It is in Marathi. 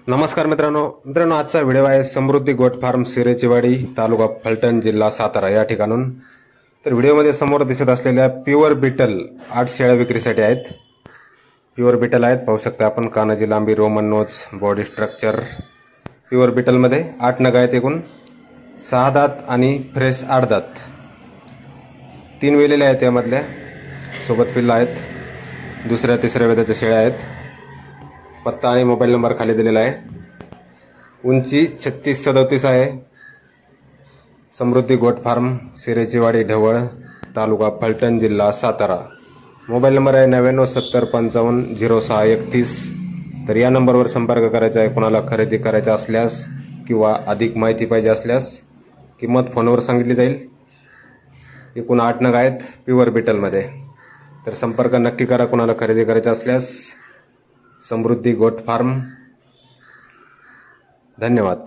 नमस्कार मित्रांनो आजचा व्हिडिओ आहे समृद्धी गोट फार्म सिरेचीवाडी तालुका फलटण जिल्हा सातारा या ठिकाणून। तर व्हिडिओमध्ये समोर दिसत असलेल्या प्युअर बीटल 8 शेळ्या विक्रीसाठी आहेत। प्युअर बीटल आहेत, पाहू शकता आपण। कानाची लांबी, Roman nose, body structure pure Beetal मध्ये 8 नग आहेत। एकूण 6 दात आणि फ्रेश 8 दात, 3 वेलेले आहेत। यामधल्या सोबत पिल्ला आहेत। दुसऱ्या तिसऱ्या वेदाच्या शेळ्या आहेत। पत्ता आणि मोबाईल नंबर खाली दिलेला आहे। उंची 36-37 आहे। समृद्धी गोट फार्म सिरेचीवाडी ढवळ तालुका फलटण जिल्हा सातारा। मोबाईल नंबर आहे 9970550631। तर या नंबरवर संपर्क करायचा आहे। कोणाला खरेदी करायचा असल्यास किंवा अधिक माहिती पाहिजे असल्यास किंमत फोनवर सांगितली जाईल। एकूण 8 नग आहेत प्युअर बीटल मध्ये। तर संपर्क नक्की करा कोणाला खरेदी करायचा असल्यास। समृद्धी गोट फार्म। धन्यवाद।